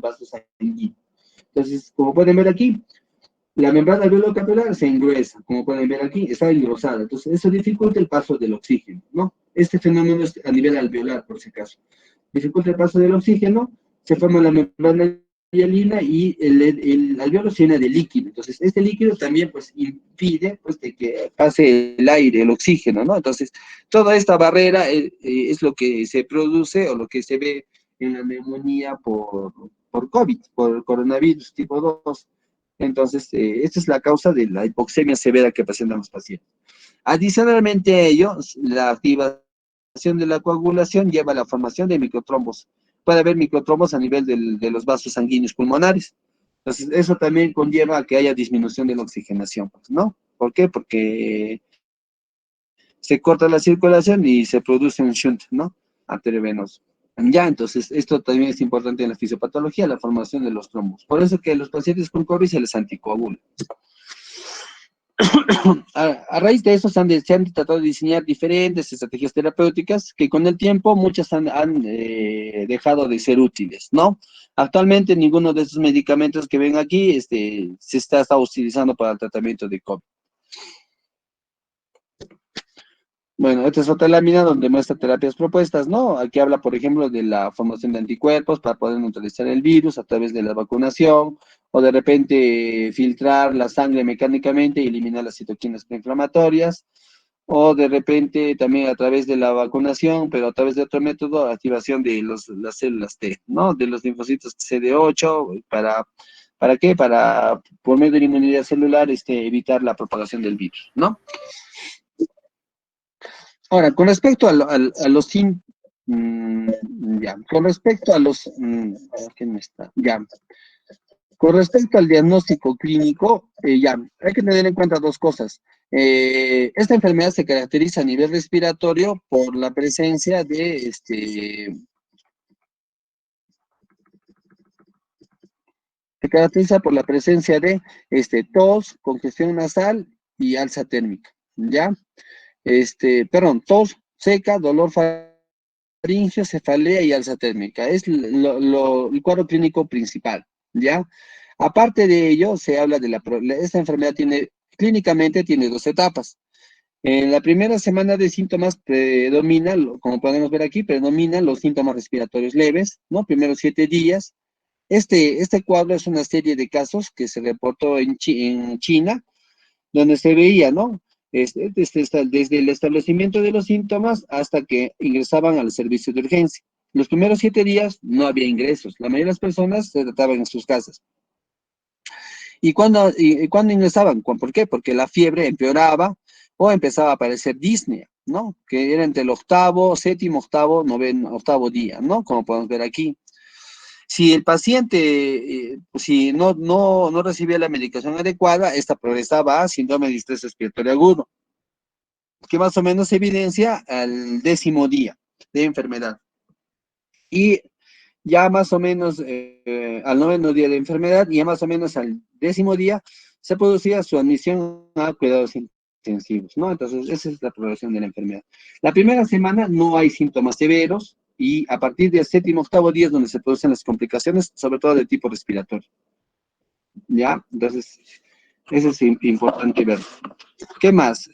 vaso sanguíneo. Entonces, como pueden ver aquí, la membrana alveolo-capilar se engruesa, como pueden ver aquí, está engrosada. Entonces, eso dificulta el paso del oxígeno, ¿no? Este fenómeno es a nivel alveolar, por si acaso. Dificulta el paso del oxígeno, se forma la membrana hialina y el alveolo se llena de líquido. Entonces, este líquido también, pues, impide, pues, de que pase el aire, el oxígeno, ¿no? Entonces, toda esta barrera es lo que se produce o lo que se ve en la neumonía por COVID, por coronavirus tipo 2. Entonces, esta es la causa de la hipoxemia severa que presentan los pacientes. Adicionalmente a ello, la activación de la coagulación lleva a la formación de microtrombos. Puede haber microtrombos a nivel de los vasos sanguíneos pulmonares. Entonces, eso también conlleva a que haya disminución de la oxigenación, ¿no? ¿Por qué? Porque se corta la circulación y se produce un shunt, ¿no? Arteriovenoso. Ya, entonces, esto también es importante en la fisiopatología, la formación de los trombos. Por eso que a los pacientes con COVID se les anticoagula. A raíz de eso se han tratado de diseñar diferentes estrategias terapéuticas que con el tiempo muchas han dejado de ser útiles, ¿no? Actualmente ninguno de estos medicamentos que ven aquí se está utilizando para el tratamiento de COVID. Bueno, esta es otra lámina donde muestra terapias propuestas, ¿no? Aquí habla, por ejemplo, de la formación de anticuerpos para poder neutralizar el virus a través de la vacunación, o de repente filtrar la sangre mecánicamente y eliminar las citoquinas preinflamatorias, o de repente también a través de la vacunación, pero a través de otro método, activación de las células T, ¿no? De los linfocitos CD8, ¿para qué? Para, por medio de la inmunidad celular, evitar la propagación del virus, ¿no? Ahora, con respecto a los ya, con respecto a los, a ver, ¿quién está? Ya, con respecto al diagnóstico clínico, ya, hay que tener en cuenta dos cosas. Esta enfermedad se caracteriza a nivel respiratorio por la presencia se caracteriza por la presencia de tos, congestión nasal y alza térmica, ¿ya? Perdón, tos seca, dolor faringeo, cefalea y alza térmica. Es el cuadro clínico principal, ¿ya? Aparte de ello, se habla de esta enfermedad clínicamente tiene dos etapas. En la primera semana de síntomas predomina, como podemos ver aquí, predominan los síntomas respiratorios leves, ¿no? Primeros 7 días. Este cuadro es una serie de casos que se reportó en China, donde se veía, ¿no? Desde el establecimiento de los síntomas hasta que ingresaban al servicio de urgencia. Los primeros 7 días no había ingresos, la mayoría de las personas se trataban en sus casas. ¿Y cuándo ingresaban? ¿Por qué? Porque la fiebre empeoraba o empezaba a aparecer disnea, ¿no? Que era entre el octavo, séptimo, octavo, noveno, octavo día, ¿no? Como podemos ver aquí. Si el paciente, si no recibía la medicación adecuada, esta progresaba a síndrome de distrés respiratorio agudo, que más o menos se evidencia al 10.º día de enfermedad. Y ya más o menos al 9.º día de enfermedad, y ya más o menos al 10.º día, se producía su admisión a cuidados intensivos, ¿no? Entonces, esa es la progresión de la enfermedad. La primera semana no hay síntomas severos, y a partir del 7.º, 8.º día es donde se producen las complicaciones, sobre todo de tipo respiratorio, ¿ya? Entonces, eso es importante ver. ¿Qué más?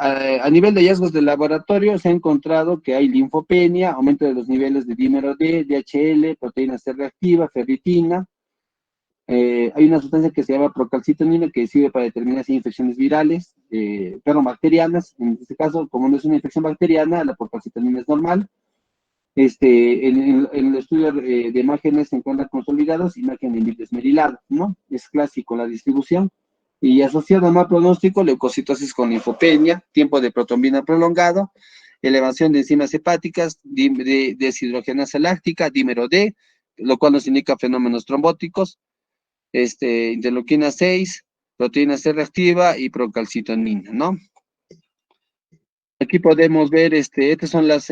A nivel de hallazgos de laboratorio se ha encontrado que hay linfopenia, aumento de los niveles de dímero D, DHL, proteína C reactiva, ferritina. Hay una sustancia que se llama procalcitonina que sirve para determinar si hay infecciones virales, perdón, bacterianas. En este caso, como no es una infección bacteriana, la procalcitonina es normal. En el estudio de imágenes se encuentran consolidados, imagen de índice esmerilado, ¿no? Es clásico la distribución. Y asociado a mal pronóstico, leucocitosis con linfopenia, tiempo de protrombina prolongado, elevación de enzimas hepáticas, deshidrogenasa láctica, dímero D, lo cual nos indica fenómenos trombóticos, interleuquina 6, proteína C reactiva y procalcitonina, ¿no? Aquí podemos ver, estas son las,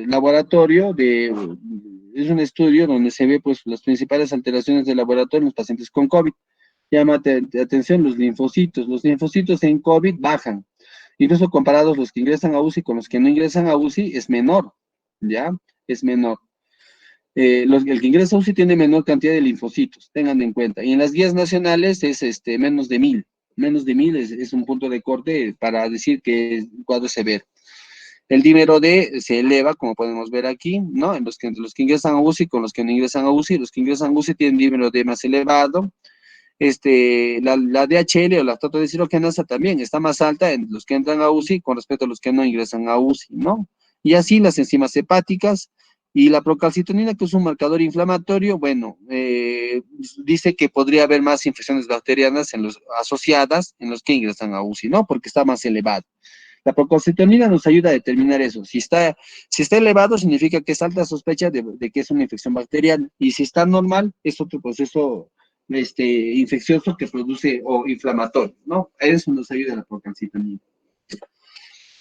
laboratorio es un estudio donde se ve, pues, las principales alteraciones de laboratorio en los pacientes con COVID. Llama atención los linfocitos. Los linfocitos en COVID bajan. Incluso comparados los que ingresan a UCI con los que no ingresan a UCI, es menor, ¿ya? Es menor. el que ingresa a UCI tiene menor cantidad de linfocitos, tengan en cuenta. Y en las guías nacionales es menos de 1000. Menos de 1000 es un punto de corte para decir que el cuadro es severo. El dímero D se eleva, como podemos ver aquí, ¿no? Entre los que ingresan a UCI con los que no ingresan a UCI, los que ingresan a UCI tienen dímero D más elevado. La DHL o la deshidrogenasa también está más alta en los que entran a UCI con respecto a los que no ingresan a UCI, ¿no? Y así las enzimas hepáticas y la procalcitonina, que es un marcador inflamatorio, bueno, dice que podría haber más infecciones bacterianas asociadas en los que ingresan a UCI, ¿no? Porque está más elevado. La procalcitonina nos ayuda a determinar eso. Si está elevado, significa que es alta sospecha de que es una infección bacteriana. Y si está normal, es otro proceso infeccioso que produce o inflamatorio, ¿no? A eso nos ayuda la procalcitonina.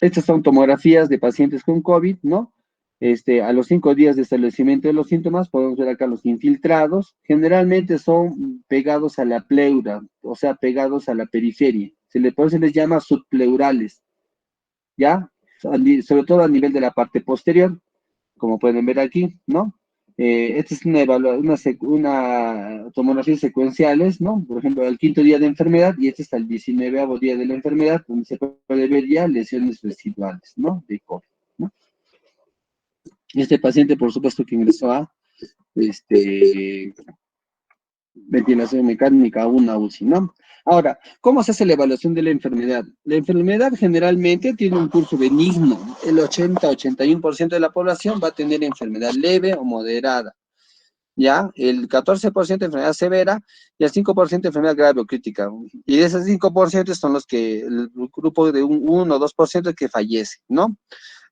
Estas son tomografías de pacientes con COVID, ¿no? A los 5 días de establecimiento de los síntomas, podemos ver acá los infiltrados, generalmente son pegados a la pleura, o sea, pegados a la periferia. Por eso se les llama subpleurales, ¿ya? Sobre todo a nivel de la parte posterior, como pueden ver aquí, ¿no? Esta es una tomografía secuenciales, ¿no? Por ejemplo, al 5.º día de enfermedad y este es al 19.º día de la enfermedad, donde se puede ver ya lesiones residuales, ¿no? De COVID, ¿no? Este paciente, por supuesto, que ingresó a este, ventilación mecánica, una UCI, ¿no? Ahora, ¿cómo se hace la evaluación de la enfermedad? La enfermedad generalmente tiene un curso benigno. El 80-81% de la población va a tener enfermedad leve o moderada, ¿ya? El 14% de enfermedad severa y el 5% de enfermedad grave o crítica. Y de esos 5% son el grupo de un 1 o 2% que fallece, ¿no?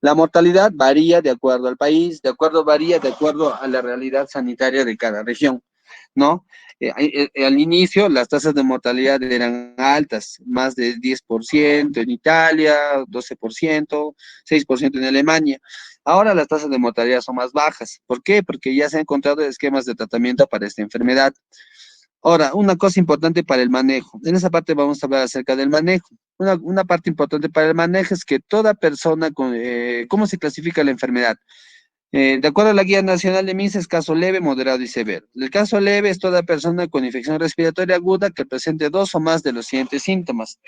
La mortalidad varía de acuerdo al país, varía de acuerdo a la realidad sanitaria de cada región, ¿no? Al inicio las tasas de mortalidad eran altas, más de 10% en Italia, 12%, 6% en Alemania. Ahora las tasas de mortalidad son más bajas. ¿Por qué? Porque ya se han encontrado esquemas de tratamiento para esta enfermedad. Ahora, una cosa importante para el manejo. En esa parte vamos a hablar acerca del manejo. Una parte importante para el manejo es que toda persona ¿cómo se clasifica la enfermedad? De acuerdo a la Guía Nacional de MINSA, es caso leve, moderado y severo. El caso leve es toda persona con infección respiratoria aguda que presente 2 o más de los siguientes síntomas: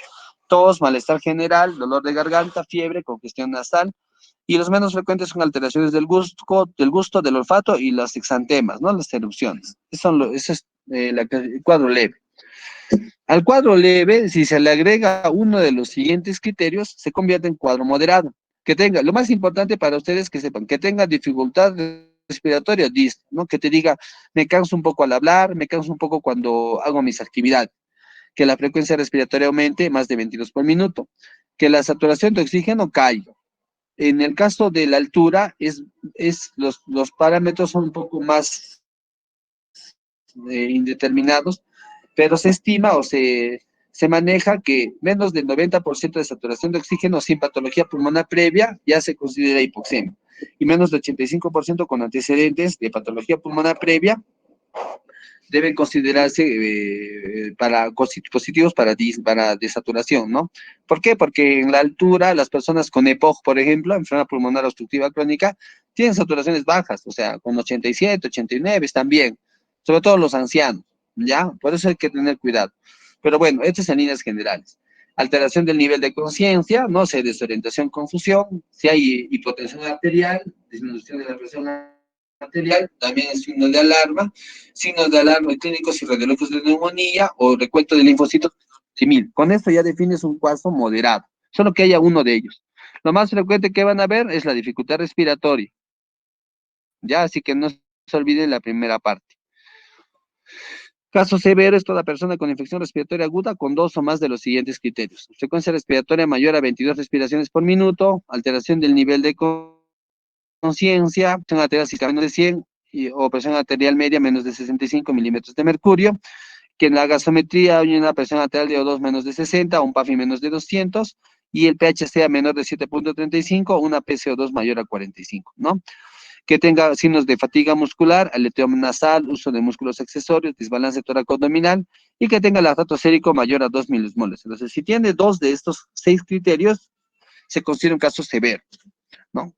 tos, malestar general, dolor de garganta, fiebre, congestión nasal, y los menos frecuentes son alteraciones del gusto, del olfato y los exantemas, ¿no? Las erupciones. Eso es el cuadro leve. Al cuadro leve, si se le agrega uno de los siguientes criterios, se convierte en cuadro moderado. Lo más importante para ustedes que sepan, que tenga dificultad respiratoria, ¿no? Que te diga, me canso un poco al hablar, me canso un poco cuando hago mis actividades, que la frecuencia respiratoria aumente más de 22 por minuto, que la saturación de oxígeno caiga. En el caso de la altura, los parámetros son un poco más indeterminados, pero se estima o se maneja que menos del 90% de saturación de oxígeno sin patología pulmonar previa ya se considera hipoxemia, y menos del 85% con antecedentes de patología pulmonar previa deben considerarse positivos para desaturación, ¿no? ¿Por qué? Porque en la altura, las personas con EPOC, por ejemplo, enfermedad pulmonar obstructiva crónica, tienen saturaciones bajas, o sea, con 87, 89 están bien, sobre todo los ancianos, ¿ya? Por eso hay que tener cuidado. Pero bueno, esto es en líneas generales. Alteración del nivel de conciencia, no sé, desorientación, confusión, si hay hipotensión arterial, disminución de la presión arterial, también es signos de alarma clínicos y radiológicos de neumonía o recuento de linfocitos simil. Con esto ya defines un cuadro moderado, solo que haya uno de ellos. Lo más frecuente que van a ver es la dificultad respiratoria, ya, así que no se olviden la primera parte. Caso severo es toda persona con infección respiratoria aguda con 2 o más de los siguientes criterios: frecuencia respiratoria mayor a 22 respiraciones por minuto, alteración del nivel de conciencia, presión arterial sistólica menos de 100 o presión arterial media menos de 65 milímetros de mercurio, que en la gasometría hay una presión arterial de O2 menos de 60, un PAFI menos de 200, y el pH sea menor de 7.35, una PCO2 mayor a 45, ¿no? Que tenga signos de fatiga muscular, aleteo nasal, uso de músculos accesorios, desbalance tóraco-abdominal, y que tenga lactato sérico mayor a 2 milismoles. Entonces, si tiene 2 de estos 6 criterios, se considera un caso severo, ¿no?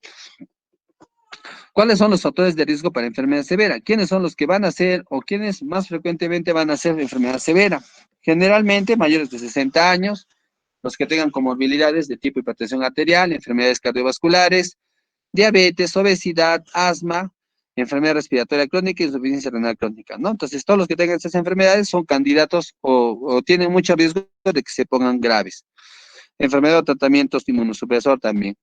¿Cuáles son los factores de riesgo para enfermedad severa? ¿Quiénes son los que van a ser o quiénes más frecuentemente van a ser enfermedad severa? Generalmente mayores de 60 años, los que tengan comorbilidades de tipo hipertensión arterial, enfermedades cardiovasculares, diabetes, obesidad, asma, enfermedad respiratoria crónica y insuficiencia renal crónica, ¿no? Entonces, todos los que tengan estas enfermedades son candidatos o tienen mucho riesgo de que se pongan graves. Enfermedad o tratamientos inmunosupresor también.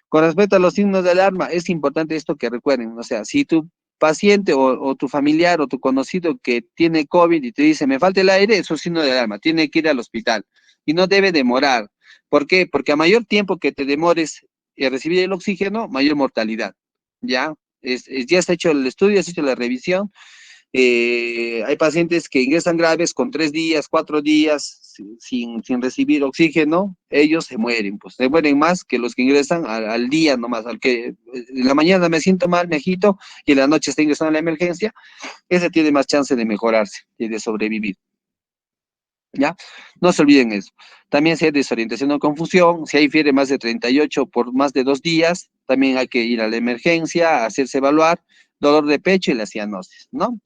Con respecto a los signos de alarma, es importante esto que recuerden, o sea, si tu paciente o tu familiar o tu conocido que tiene COVID y te dice, me falta el aire, es un signo de alarma, tiene que ir al hospital y no debe demorar. ¿Por qué? Porque a mayor tiempo que te demores en recibir el oxígeno, mayor mortalidad, ¿ya? Ya se ha hecho el estudio, se ha hecho la revisión, hay pacientes que ingresan graves con 3 días, 4 días sin recibir oxígeno, ellos se mueren, pues se mueren más que los que ingresan al día nomás, al que en la mañana me siento mal, me agito, y en la noche está ingresando a la emergencia, ese tiene más chance de mejorarse y de sobrevivir. ¿Ya? No se olviden eso. También si hay desorientación o confusión, si hay fiebre más de 38 por más de 2 días, también hay que ir a la emergencia, hacerse evaluar, dolor de pecho y la cianosis, ¿no?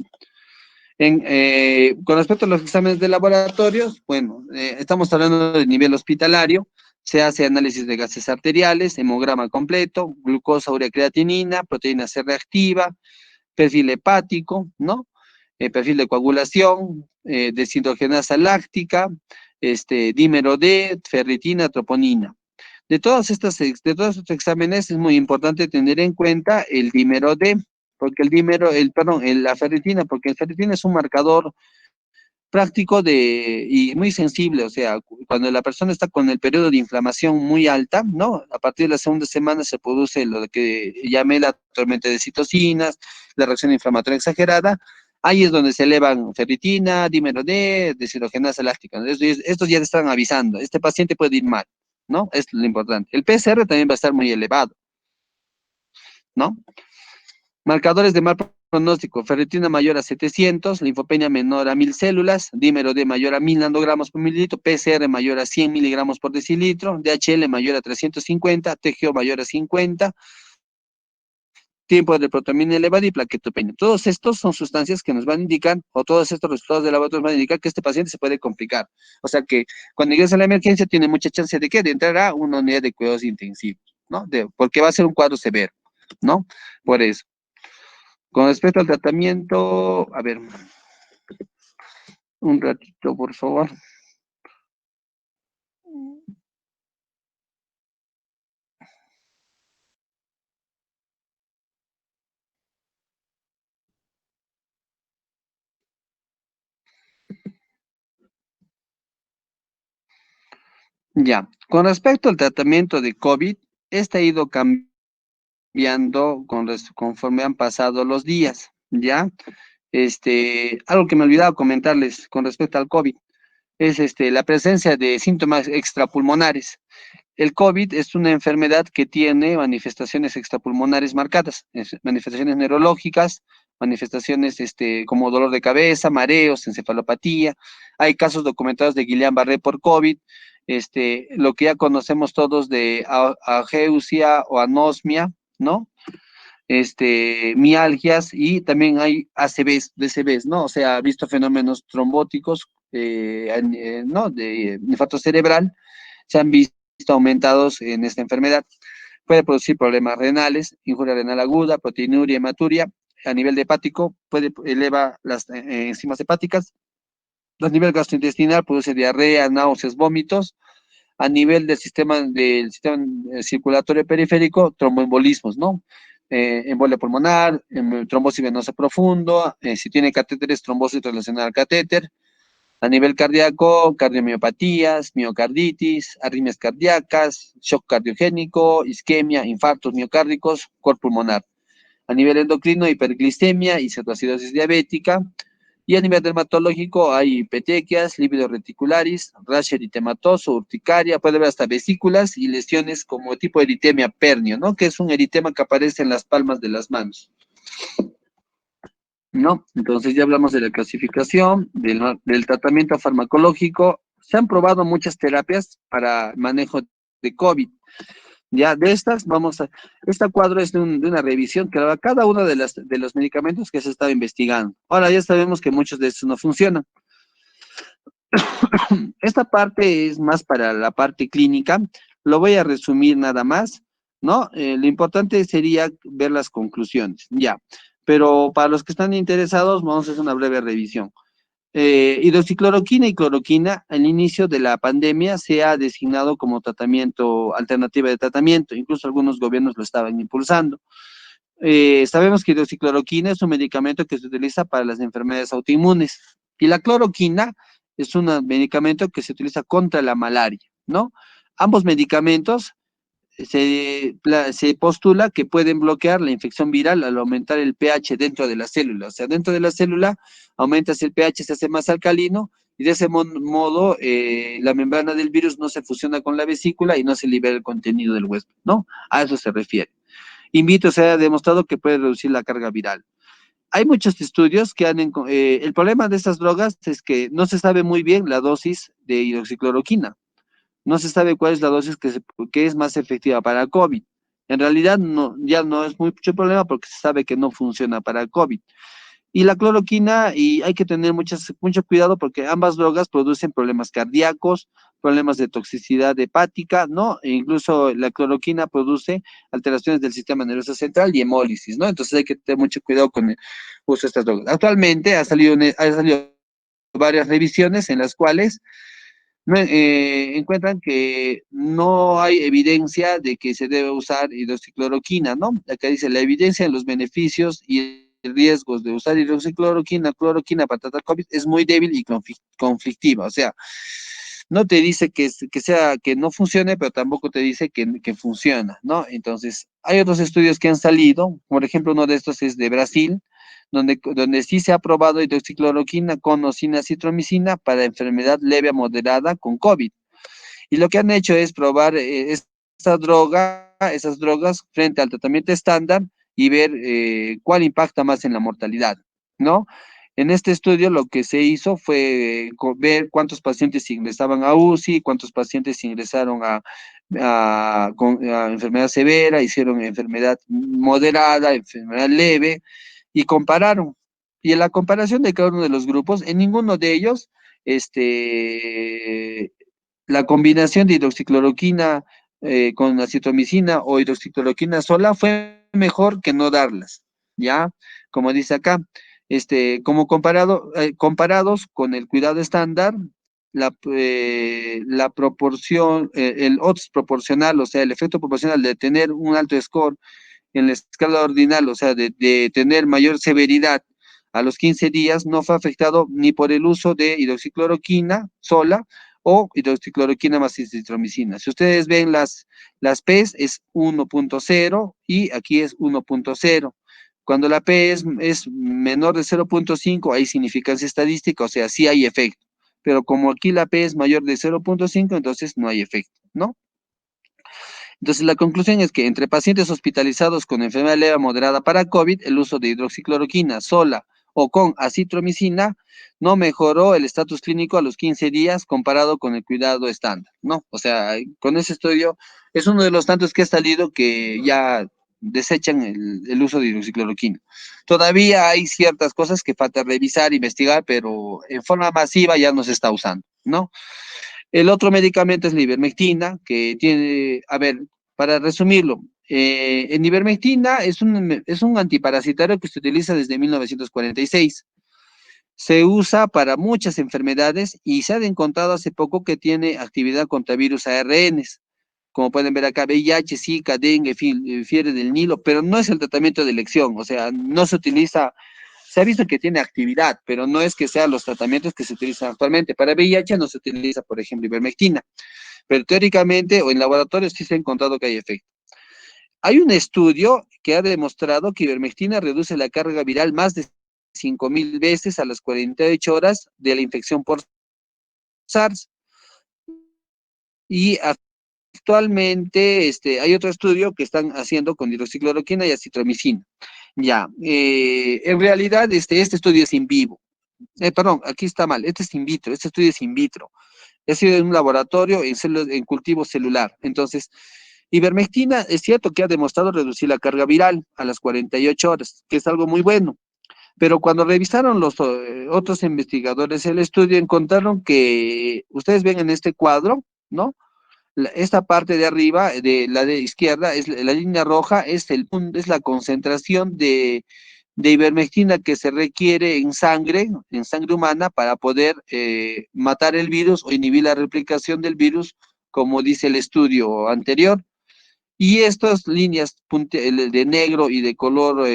Con respecto a los exámenes de laboratorios, bueno, estamos hablando del nivel hospitalario, se hace análisis de gases arteriales, hemograma completo, glucosa, urea, creatinina, proteína C reactiva, perfil hepático, ¿no? Perfil de coagulación, deshidrogenasa láctica, dímero D, ferritina, troponina. De todos estos exámenes es muy importante tener en cuenta el dímero D, porque la ferritina, porque la ferritina es un marcador práctico y muy sensible, o sea, cuando la persona está con el periodo de inflamación muy alta, ¿no? A partir de la segunda semana se produce lo que llamé la tormenta de citocinas, la reacción inflamatoria exagerada, ahí es donde se elevan ferritina, dímero D, deshidrogenasa láctica, ¿no? Estos ya te están avisando, este paciente puede ir mal, ¿no? Es lo importante. El PCR también va a estar muy elevado, ¿no? Marcadores de mal pronóstico, ferritina mayor a 700, linfopenia menor a 1000 células, dímero D mayor a 1000 nanogramos por mililitro, PCR mayor a 100 miligramos por decilitro, DHL mayor a 350, TGO mayor a 50, tiempo de protamina elevada y plaquetopenia. Todos estos son sustancias que nos van a indicar, o todos estos resultados de laboratorio van a indicar que este paciente se puede complicar. O sea que cuando ingresa a la emergencia tiene mucha chance de que de entrar a una unidad de cuidados intensivos, ¿no? Porque va a ser un cuadro severo, ¿no? Por eso. Con respecto al tratamiento, a ver, un ratito, por favor. Ya, con respecto al tratamiento de COVID, este ha ido cambiando conforme han pasado los días, ¿ya? Algo que me olvidaba comentarles con respecto al COVID es la presencia de síntomas extrapulmonares. El COVID es una enfermedad que tiene manifestaciones extrapulmonares marcadas, manifestaciones neurológicas, manifestaciones como dolor de cabeza, mareos, encefalopatía. Hay casos documentados de Guillain-Barré por COVID, lo que ya conocemos todos de ageusia o anosmia, ¿no? Mialgias y también hay ACVs, DCVs, ¿no? O sea, ha visto fenómenos trombóticos, ¿no? De infarto cerebral, se han visto aumentados en esta enfermedad. Puede producir problemas renales, injuria renal aguda, proteinuria, hematuria. A nivel de hepático, eleva las enzimas hepáticas. A nivel gastrointestinal, produce diarrea, náuseas, vómitos. A nivel del sistema circulatorio periférico, tromboembolismos, ¿no? Embolia pulmonar, trombosis venosa profundo, si tiene catéteres, trombosis relacionada al catéter. A nivel cardíaco, cardiomiopatías, miocarditis, arritmias cardíacas, shock cardiogénico, isquemia, infartos miocárdicos, cor pulmonar. A nivel endocrino, hiperglicemia y cetoacidosis diabética. Y a nivel dermatológico hay petequias, lívido reticularis, rash eritematoso, urticaria, puede haber hasta vesículas y lesiones como tipo eritemia pernio, ¿no? Que es un eritema que aparece en las palmas de las manos, ¿no? Entonces ya hablamos de la clasificación, del tratamiento farmacológico. Se han probado muchas terapias para manejo de COVID. Ya, de estas, esta cuadro es de una revisión que va cada uno de los medicamentos que se estaba investigando. Ahora ya sabemos que muchos de estos no funcionan. Esta parte es más para la parte clínica, lo voy a resumir nada más, ¿no? Lo importante sería ver las conclusiones, ya. Pero para los que están interesados, vamos a hacer una breve revisión. Hidroxicloroquina y cloroquina al inicio de la pandemia se ha designado como tratamiento, alternativa de tratamiento, incluso algunos gobiernos lo estaban impulsando. Sabemos que hidroxicloroquina es un medicamento que se utiliza para las enfermedades autoinmunes y la cloroquina es un medicamento que se utiliza contra la malaria, ¿no? Ambos medicamentos se postula que pueden bloquear la infección viral al aumentar el pH dentro de la célula. O sea, dentro de la célula aumentas el pH, se hace más alcalino y de ese modo la membrana del virus no se fusiona con la vesícula y no se libera el contenido del huésped, ¿no? A eso se refiere. In vitro se ha demostrado que puede reducir la carga viral. Hay muchos estudios que el problema de estas drogas es que no se sabe muy bien la dosis de hidroxicloroquina. No se sabe cuál es la dosis que es más efectiva para COVID. En realidad no, ya no es mucho problema porque se sabe que no funciona para COVID. Y la cloroquina, y hay que tener mucho cuidado porque ambas drogas producen problemas cardíacos, problemas de toxicidad hepática, ¿no? E incluso la cloroquina produce alteraciones del sistema nervioso central y hemólisis, ¿no? Entonces hay que tener mucho cuidado con el uso de estas drogas. Actualmente ha salido varias revisiones en las cuales no, encuentran que no hay evidencia de que se debe usar hidroxicloroquina, ¿no? Acá dice la evidencia en los beneficios y riesgos de usar cloroquina para tratar COVID es muy débil y conflictiva. O sea, no te dice que no funcione, pero tampoco te dice que funciona, ¿no? Entonces, hay otros estudios que han salido, por ejemplo, uno de estos es de Brasil, donde sí se ha probado hidroxicloroquina con citromicina para enfermedad leve a moderada con COVID. Y lo que han hecho es probar esas drogas frente al tratamiento estándar y ver cuál impacta más en la mortalidad, ¿no? En este estudio lo que se hizo fue ver cuántos pacientes ingresaban a UCI, cuántos pacientes ingresaron a enfermedad severa, hicieron enfermedad moderada, enfermedad leve, y compararon. Y en la comparación de cada uno de los grupos, en ninguno de ellos, este, la combinación de hidroxicloroquina con acitromicina o hidroxicloroquina sola fue mejor que no darlas, ¿ya? Como dice acá, comparados con el cuidado estándar, la proporción, el odds proporcional, o sea, el efecto proporcional de tener un alto score en la escala ordinal, o sea, de tener mayor severidad a los 15 días, no fue afectado ni por el uso de hidroxicloroquina sola o hidroxicloroquina más citromicina. Si ustedes ven las P's es 1.0 y aquí es 1.0. Cuando la P es menor de 0.5, hay significancia estadística, o sea, sí hay efecto. Pero como aquí la P es mayor de 0.5, entonces no hay efecto, ¿no? Entonces, la conclusión es que entre pacientes hospitalizados con enfermedad leve moderada para COVID, el uso de hidroxicloroquina sola o con acitromicina no mejoró el estatus clínico a los 15 días comparado con el cuidado estándar, ¿no? O sea, con ese estudio es uno de los tantos que ha salido que ya desechan el uso de hidroxicloroquina. Todavía hay ciertas cosas que falta revisar, investigar, pero en forma masiva ya no se está usando, ¿no? El otro medicamento es la ivermectina, que tiene, a ver, para resumirlo, en ivermectina es un antiparasitario que se utiliza desde 1946. Se usa para muchas enfermedades y se ha encontrado hace poco que tiene actividad contra virus ARNs, como pueden ver acá, VIH, Zika, dengue, fiebre del Nilo, pero no es el tratamiento de elección, o sea, no se utiliza, se ha visto que tiene actividad, pero no es que sean los tratamientos que se utilizan actualmente. Para VIH no se utiliza, por ejemplo, ivermectina, pero teóricamente o en laboratorio sí se ha encontrado que hay efecto. Hay un estudio que ha demostrado que ivermectina reduce la carga viral más de 5.000 veces a las 48 horas de la infección por SARS. Y actualmente hay otro estudio que están haciendo con hidroxicloroquina y acitromicina. Ya, en realidad este estudio es in vivo. Perdón, aquí está mal, este es in vitro, este estudio es in vitro. Ha sido en un laboratorio en cultivo celular. Entonces, Ivermectina es cierto que ha demostrado reducir la carga viral a las 48 horas, que es algo muy bueno, pero cuando revisaron los otros investigadores el estudio, encontraron que, ustedes ven en este cuadro, ¿no? Esta parte de arriba, de la de izquierda, es la línea roja, es la concentración de ivermectina que se requiere en sangre humana, para poder matar el virus o inhibir la replicación del virus, como dice el estudio anterior. Y estas líneas el de negro y de color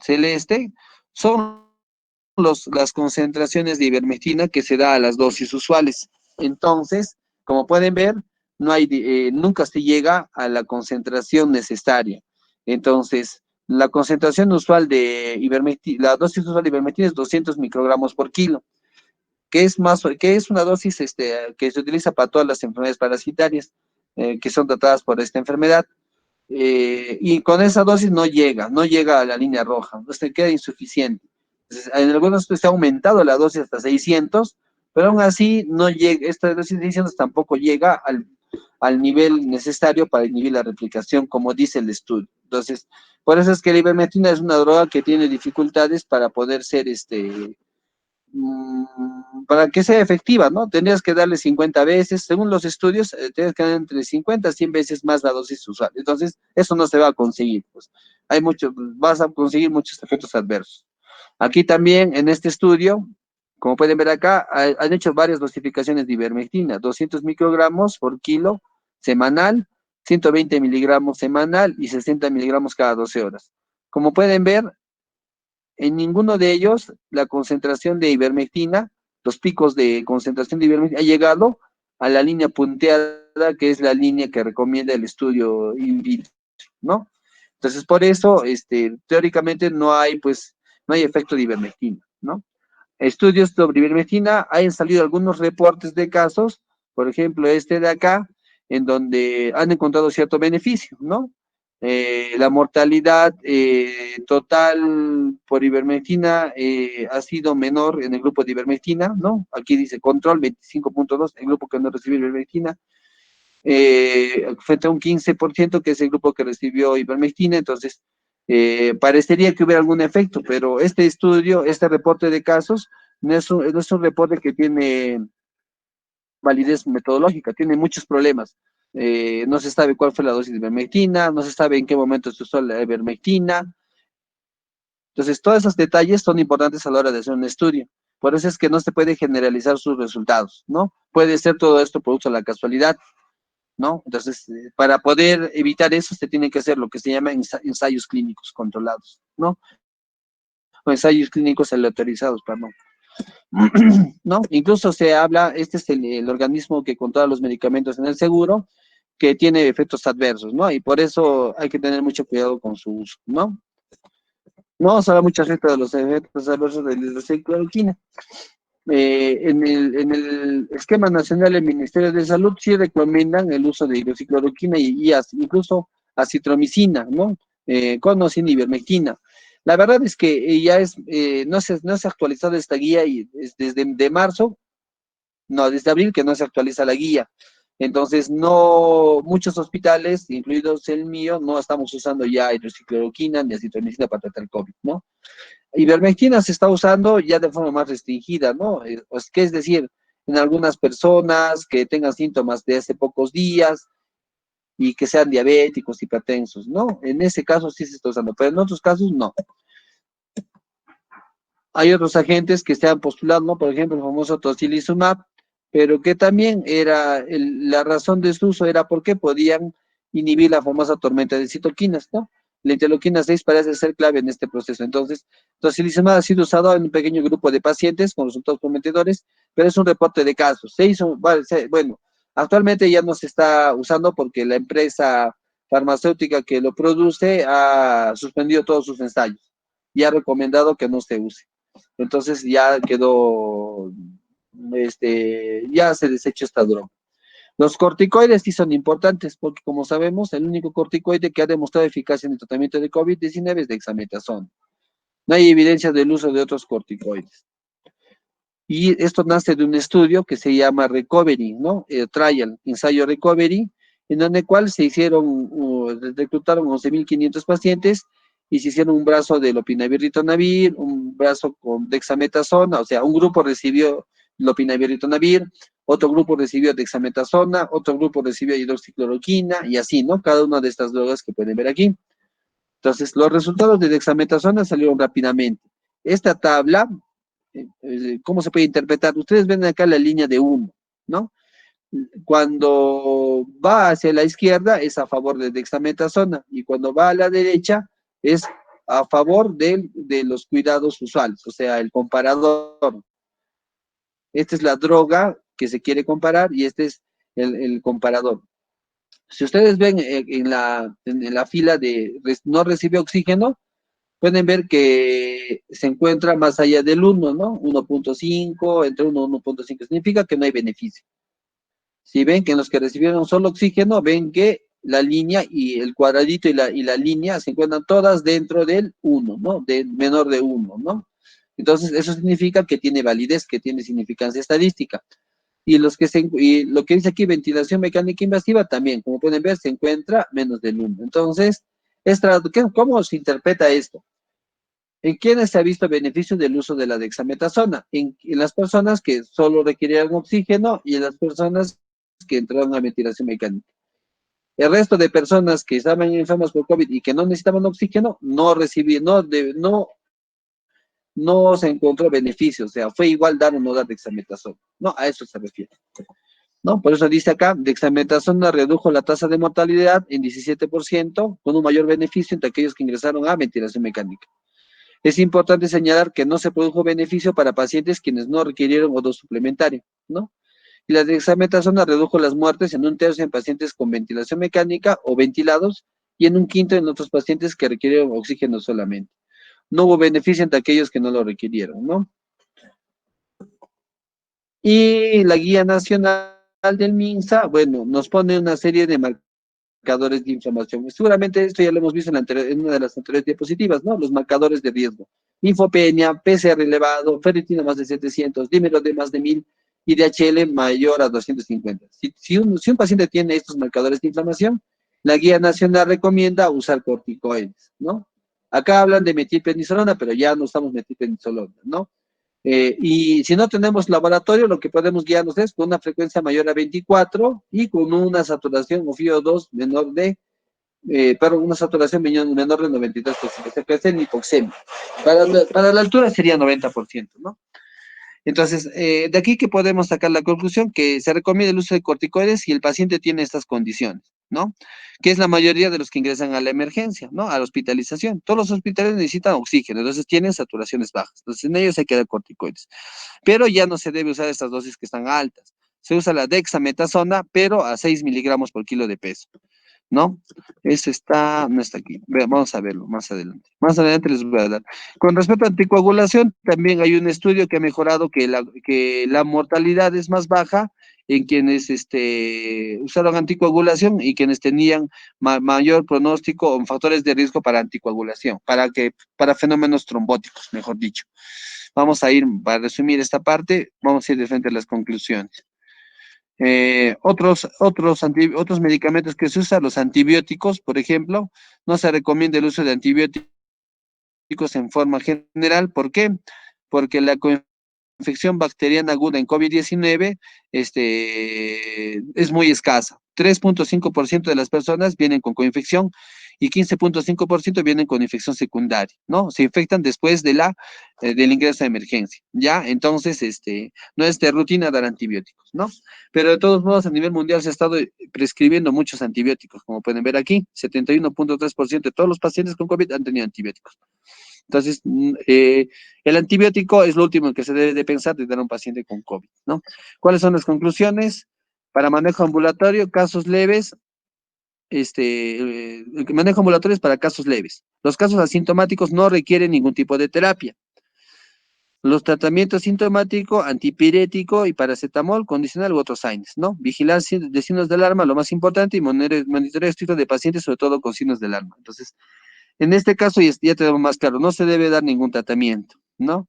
celeste son las concentraciones de ivermectina que se da a las dosis usuales. Entonces, como pueden ver, nunca se llega a la concentración necesaria. Entonces, la concentración usual de ivermectina, la dosis usual de ivermectina es 200 microgramos por kilo, que es una dosis que se utiliza para todas las enfermedades parasitarias que son tratadas por esta enfermedad. Y con esa dosis no llega a la línea roja, entonces queda insuficiente. Entonces, en algunos se ha aumentado la dosis hasta 600, pero aún así no llega, esta dosis de 600 tampoco llega al nivel necesario para inhibir la replicación, como dice el estudio. Entonces, por eso es que la ivermectina es una droga que tiene dificultades para poder ser para que sea efectiva, ¿no? Tendrías que darle 50 veces, según los estudios, tienes que dar entre 50 a 100 veces más la dosis usual. Entonces, eso no se va a conseguir, pues. Vas a conseguir muchos efectos adversos. Aquí también, en este estudio, como pueden ver acá, han hecho varias dosificaciones de ivermectina, 200 microgramos por kilo semanal, 120 miligramos semanal y 60 miligramos cada 12 horas. Como pueden ver, en ninguno de ellos la concentración de ivermectina, los picos de concentración de ivermectina, ha llegado a la línea punteada, que es la línea que recomienda el estudio in vitro, ¿no? Entonces, por eso, teóricamente no hay efecto de ivermectina, ¿no? Estudios sobre ivermectina, han salido algunos reportes de casos, por ejemplo, este de acá, en donde han encontrado cierto beneficio, ¿no? La mortalidad total por ivermectina ha sido menor en el grupo de ivermectina, ¿no? Aquí dice control 25.2, el grupo que no recibió ivermectina, frente a un 15%, que es el grupo que recibió ivermectina. Entonces, parecería que hubiera algún efecto, pero este estudio, este reporte de casos, no es un reporte que tiene validez metodológica, tiene muchos problemas. No se sabe cuál fue la dosis de ivermectina, no se sabe en qué momento se usó la ivermectina. Entonces, todos esos detalles son importantes a la hora de hacer un estudio. Por eso es que no se puede generalizar sus resultados, ¿no? Puede ser todo esto producto de la casualidad, ¿no? Entonces, para poder evitar eso, se tiene que hacer lo que se llama ensayos clínicos controlados, ¿no? O ensayos clínicos aleatorizados, perdón. ¿No? Incluso se habla, este es el organismo que controla los medicamentos en el seguro, que tiene efectos adversos, ¿no? Y por eso hay que tener mucho cuidado con su uso, ¿no? No vamos a hablar mucho acerca de los efectos adversos de la hidroxicloroquina. En el esquema nacional del Ministerio de Salud sí recomiendan el uso de hidroxicloroquina incluso acitromicina, ¿no? Con o sin ivermectina. La verdad es que no se ha actualizado esta guía, y desde de marzo, no, desde abril que no se actualiza la guía. Entonces, no, muchos hospitales, incluidos el mío, no estamos usando ya hidroxicloroquina ni acitromicina para tratar el COVID, ¿no? Ivermectina se está usando ya de forma más restringida, ¿no? Es decir, en algunas personas que tengan síntomas de hace pocos días y que sean diabéticos, hipertensos, ¿no? En ese caso sí se está usando, pero en otros casos no. Hay otros agentes que se han postulado, ¿no? Por ejemplo, el famoso tocilizumab, pero que también la razón de su uso era porque podían inhibir la famosa tormenta de citoquinas, ¿no? La interleuquina 6 parece ser clave en este proceso. Entonces, tocilizumab ha sido usado en un pequeño grupo de pacientes con resultados prometedores, pero es un reporte de casos. Bueno, actualmente ya no se está usando porque la empresa farmacéutica que lo produce ha suspendido todos sus ensayos y ha recomendado que no se use. Entonces ya quedó, ya se desechó esta droga. Los corticoides sí son importantes porque, como sabemos, el único corticoide que ha demostrado eficacia en el tratamiento de COVID-19 es dexametasona. No hay evidencia del uso de otros corticoides. Y esto nace de un estudio que se llama Recovery, ¿no? Trial, ensayo Recovery, en donde cual se hicieron, reclutaron 11.500 pacientes y se hicieron un brazo de lopinavir-ritonavir, un brazo con dexametasona, o sea, un grupo recibió lopinavir-ritonavir, otro grupo recibió dexametasona, otro grupo recibió hidroxicloroquina y así, ¿no? Cada una de estas drogas que pueden ver aquí. Entonces, los resultados de dexametasona salieron rápidamente. Esta tabla, ¿cómo se puede interpretar? Ustedes ven acá la línea de 1, ¿no? Cuando va hacia la izquierda es a favor de dexametasona y cuando va a la derecha es a favor de los cuidados usuales, o sea, el comparador. Esta es la droga que se quiere comparar y este es el comparador. Si ustedes ven en la fila de no recibe oxígeno, pueden ver que se encuentra más allá del 1, ¿no? 1.5, entre 1 y 1.5 significa que no hay beneficio. Si ven que en los que recibieron solo oxígeno, ven que la línea y el cuadradito y la línea se encuentran todas dentro del 1, ¿no? De menor de 1, ¿no? Entonces, eso significa que tiene validez, que tiene significancia estadística. Y lo que dice aquí, ventilación mecánica invasiva, también, como pueden ver, se encuentra menos del 1. Entonces, ¿cómo se interpreta esto? ¿En quiénes se ha visto beneficio del uso de la dexametasona? En las personas que solo requerían oxígeno y en las personas que entraron a ventilación mecánica. El resto de personas que estaban enfermas por COVID y que no necesitaban oxígeno, no se encontró beneficio, o sea, fue igual dar o no dar dexametasona. No, a eso se refiere. ¿No? Por eso dice acá, dexametasona redujo la tasa de mortalidad en 17%, con un mayor beneficio entre aquellos que ingresaron a ventilación mecánica. Es importante señalar que no se produjo beneficio para pacientes quienes no requirieron O2 suplementario, ¿no? Y la dexametasona redujo las muertes en un tercio en pacientes con ventilación mecánica o ventilados y en un quinto en otros pacientes que requirieron oxígeno solamente. No hubo beneficio entre aquellos que no lo requirieron, ¿no? Y la guía nacional del MINSA, bueno, nos pone una serie de marcadores de inflamación. Seguramente esto ya lo hemos visto en una de las anteriores diapositivas, ¿no? Los marcadores de riesgo. Linfopenia, PCR elevado, ferritina más de 700, dímero de más de 1000 y DHL mayor a 250. Si un paciente tiene estos marcadores de inflamación, la guía nacional recomienda usar corticoides, ¿no? Acá hablan de metilprednisolona, pero ya no usamos metilprednisolona, ¿no? Y si no tenemos laboratorio, lo que podemos guiarnos es con una frecuencia mayor a 24 y con una saturación o FiO2 menor de, una saturación menor de 93%, o sea, que es en hipoxemia. Para la altura sería 90%, ¿no? Entonces, de aquí que podemos sacar la conclusión que se recomienda el uso de corticoides si el paciente tiene estas condiciones, ¿no? Que es la mayoría de los que ingresan a la emergencia, ¿no? A la hospitalización. Todos los hospitales necesitan oxígeno, entonces tienen saturaciones bajas. Entonces, en ellos hay que dar corticoides. Pero ya no se debe usar estas dosis que están altas. Se usa la dexametasona, pero a 6 miligramos por kilo de peso, ¿no? Eso no está aquí. Vamos a verlo más adelante. Más adelante les voy a dar. Con respecto a anticoagulación, también hay un estudio que ha mejorado que la mortalidad es más baja en quienes usaron anticoagulación y quienes tenían mayor pronóstico o factores de riesgo para anticoagulación, para fenómenos trombóticos, mejor dicho. Vamos a ir, para resumir esta parte, vamos a ir de frente a las conclusiones. Otros medicamentos que se usan, los antibióticos, por ejemplo, no se recomienda el uso de antibióticos en forma general. ¿Por qué? Porque la infección bacteriana aguda en COVID-19 es muy escasa. 3.5% de las personas vienen con coinfección y 15.5% vienen con infección secundaria, ¿no? Se infectan después del ingreso a emergencia, ¿ya? Entonces, no es de rutina dar antibióticos, ¿no? Pero de todos modos, a nivel mundial se ha estado prescribiendo muchos antibióticos, como pueden ver aquí, 71.3% de todos los pacientes con COVID han tenido antibióticos. Entonces, el antibiótico es lo último que se debe de pensar de dar a un paciente con COVID, ¿no? ¿Cuáles son las conclusiones? Para manejo ambulatorio, casos leves, el manejo ambulatorio es para casos leves. Los casos asintomáticos no requieren ningún tipo de terapia. Los tratamientos sintomáticos, antipirético y paracetamol, condicional u otros AINES, ¿no? Vigilancia de signos de alarma, lo más importante, y monitoreo estricto de pacientes, sobre todo con signos de alarma. Entonces, en este caso ya tenemos más claro, no se debe dar ningún tratamiento, ¿no?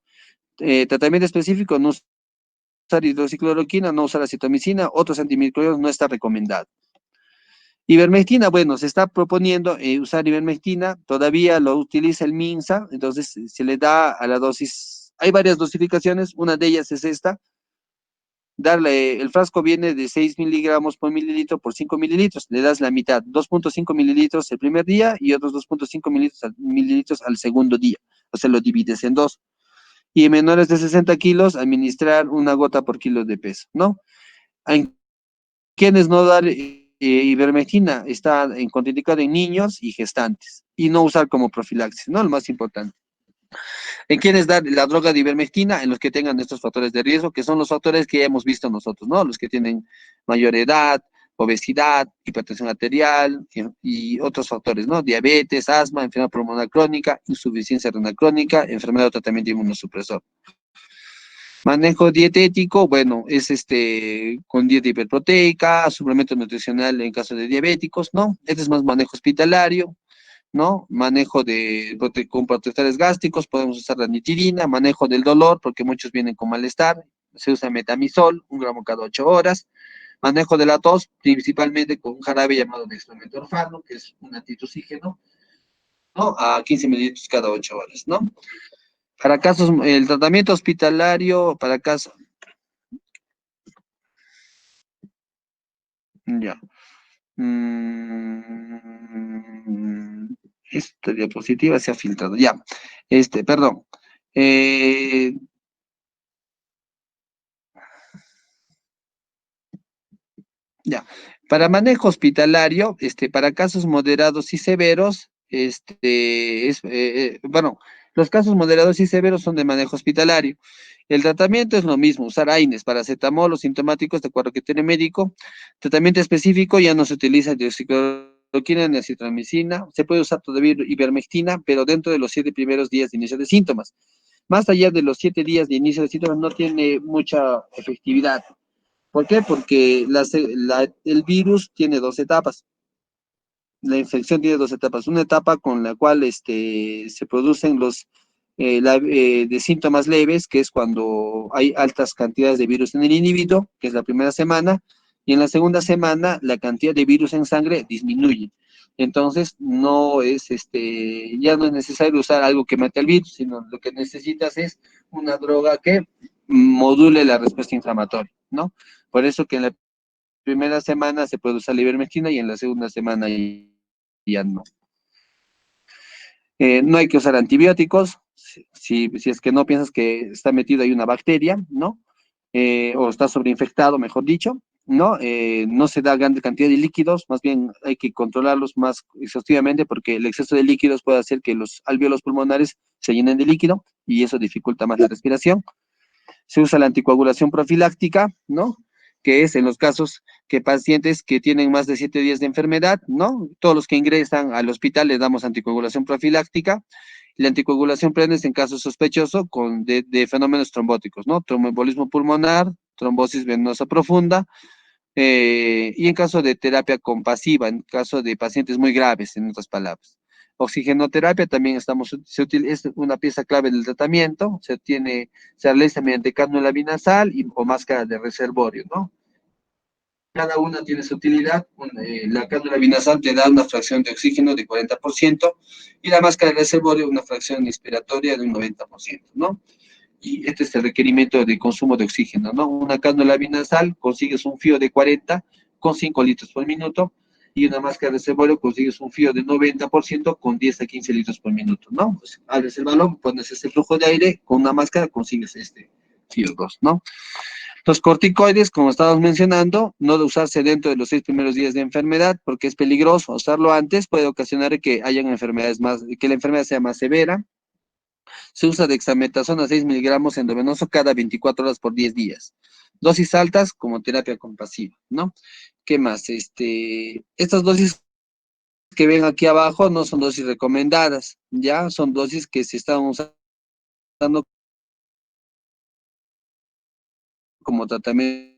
Tratamiento específico, no usar hidroxicloroquina, no usar acitromicina, otros antimicrobianos no está recomendado. Ivermectina, bueno, se está proponiendo usar ivermectina, todavía lo utiliza el MINSA, entonces se le da a la dosis, hay varias dosificaciones, una de ellas es esta, darle, el frasco viene de 6 miligramos por mililitro por 5 mililitros, le das la mitad, 2,5 mililitros el primer día y otros 2,5 mililitros al segundo día, o sea, lo divides en dos. Y en menores de 60 kilos, administrar una gota por kilo de peso, ¿no? ¿En quienes no dar ivermectina? Está en contraindicado en niños y gestantes, y no usar como profilaxis, ¿no? Lo más importante. ¿En quiénes dar la droga de ivermectina? En los que tengan estos factores de riesgo, que son los factores que ya hemos visto nosotros, ¿no? Los que tienen mayor edad, obesidad, hipertensión arterial y otros factores, ¿no? Diabetes, asma, enfermedad pulmonar crónica, insuficiencia renal crónica, enfermedad o tratamiento inmunosupresor. Manejo dietético, bueno, es con dieta hiperproteica, suplemento nutricional en caso de diabéticos, ¿no? Este es más manejo hospitalario, ¿no? Manejo con protectores gástricos, podemos usar la nitirina, manejo del dolor, porque muchos vienen con malestar, se usa metamisol, 1 gramo cada 8 horas. Manejo de la tos, principalmente con un jarabe llamado dextrometorfano, que es un antitussígeno, ¿no? A 15 mililitros cada 8 horas, ¿no? Para casos, el tratamiento hospitalario, para casos, ya. Mm, esta diapositiva se ha filtrado, ya. Perdón. Eh, Ya, para manejo hospitalario, para casos moderados y severos, bueno, los casos moderados y severos son de manejo hospitalario. El tratamiento es lo mismo, usar AINES, paracetamol, los sintomáticos de acuerdo que tiene médico. Tratamiento específico ya no se utiliza hidroxicloroquina ni acitromicina, se puede usar todavía ivermectina, pero dentro de los 7 primeros días de inicio de síntomas. Más allá de los 7 días de inicio de síntomas no tiene mucha efectividad. ¿Por qué? Porque el virus tiene dos etapas. La infección tiene dos etapas. Una etapa con la cual se producen de síntomas leves, que es cuando hay altas cantidades de virus en el individuo, que es la primera semana, y en la segunda semana la cantidad de virus en sangre disminuye. Entonces, ya no es necesario usar algo que mate al virus, sino lo que necesitas es una droga que module la respuesta inflamatoria, ¿no? Por eso que en la primera semana se puede usar la ivermectina y en la segunda semana ya no. No hay que usar antibióticos, si es que no piensas que está metido ahí una bacteria, ¿no? O está sobreinfectado, mejor dicho, ¿no? No se da gran cantidad de líquidos, más bien hay que controlarlos más exhaustivamente porque el exceso de líquidos puede hacer que los alvéolos pulmonares se llenen de líquido y eso dificulta más la respiración. Se usa la anticoagulación profiláctica, ¿no? Que es en los casos que pacientes que tienen más de 7 días de enfermedad, ¿no? Todos los que ingresan al hospital les damos anticoagulación profiláctica. La anticoagulación plena es en caso sospechoso de fenómenos trombóticos, ¿no? Tromboembolismo pulmonar, trombosis venosa profunda, y en caso de terapia compasiva, en caso de pacientes muy graves, en otras palabras. Oxigenoterapia también es una pieza clave del tratamiento, se realiza mediante cánula binasal o máscara de reservorio, ¿no? Cada una tiene su utilidad. La cánula binasal te da una fracción de oxígeno de 40% y la máscara de reservorio una fracción inspiratoria de un 90%, ¿no? Y este es el requerimiento de consumo de oxígeno, ¿no? Una cánula binasal consigues un fío de 40 con 5 litros por minuto y una máscara de reservorio consigues un fío de 90% con 10 a 15 litros por minuto, ¿no? Pues abres el balón, pones ese flujo de aire, con una máscara consigues este fío 2, ¿no? Los corticoides, como estábamos mencionando, no de usarse dentro de los 6 primeros días de enfermedad porque es peligroso. Usarlo antes puede ocasionar que hayan enfermedades que la enfermedad sea más severa. Se usa dexametasona 6 miligramos endovenoso cada 24 horas por 10 días. Dosis altas como terapia compasiva, ¿no? ¿Qué más? Estas dosis que ven aquí abajo no son dosis recomendadas, ¿ya? Son dosis que se están usando como tratamiento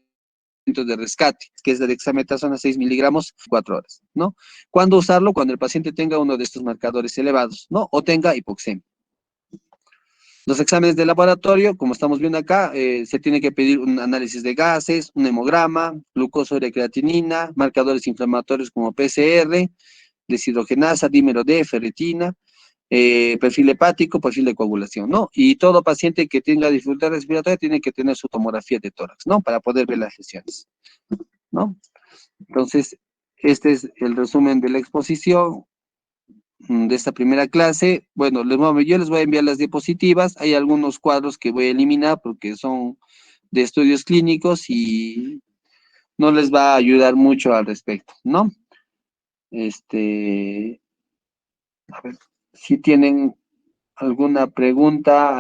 de rescate, que es de dexametasona 6 miligramos, 4 horas, ¿no? ¿Cuándo usarlo? Cuando el paciente tenga uno de estos marcadores elevados, ¿no? O tenga hipoxemia. Los exámenes de laboratorio, como estamos viendo acá, se tiene que pedir un análisis de gases, un hemograma, glucosa y creatinina, marcadores inflamatorios como PCR, deshidrogenasa, dímero D, ferritina, perfil hepático, perfil de coagulación, ¿no? Y todo paciente que tenga dificultad respiratoria tiene que tener su tomografía de tórax, ¿no? Para poder ver las lesiones, ¿no? Entonces, este es el resumen de la exposición de esta primera clase. Bueno, yo les voy a enviar las diapositivas. Hay algunos cuadros que voy a eliminar porque son de estudios clínicos y no les va a ayudar mucho al respecto, ¿no? A ver, si tienen alguna pregunta,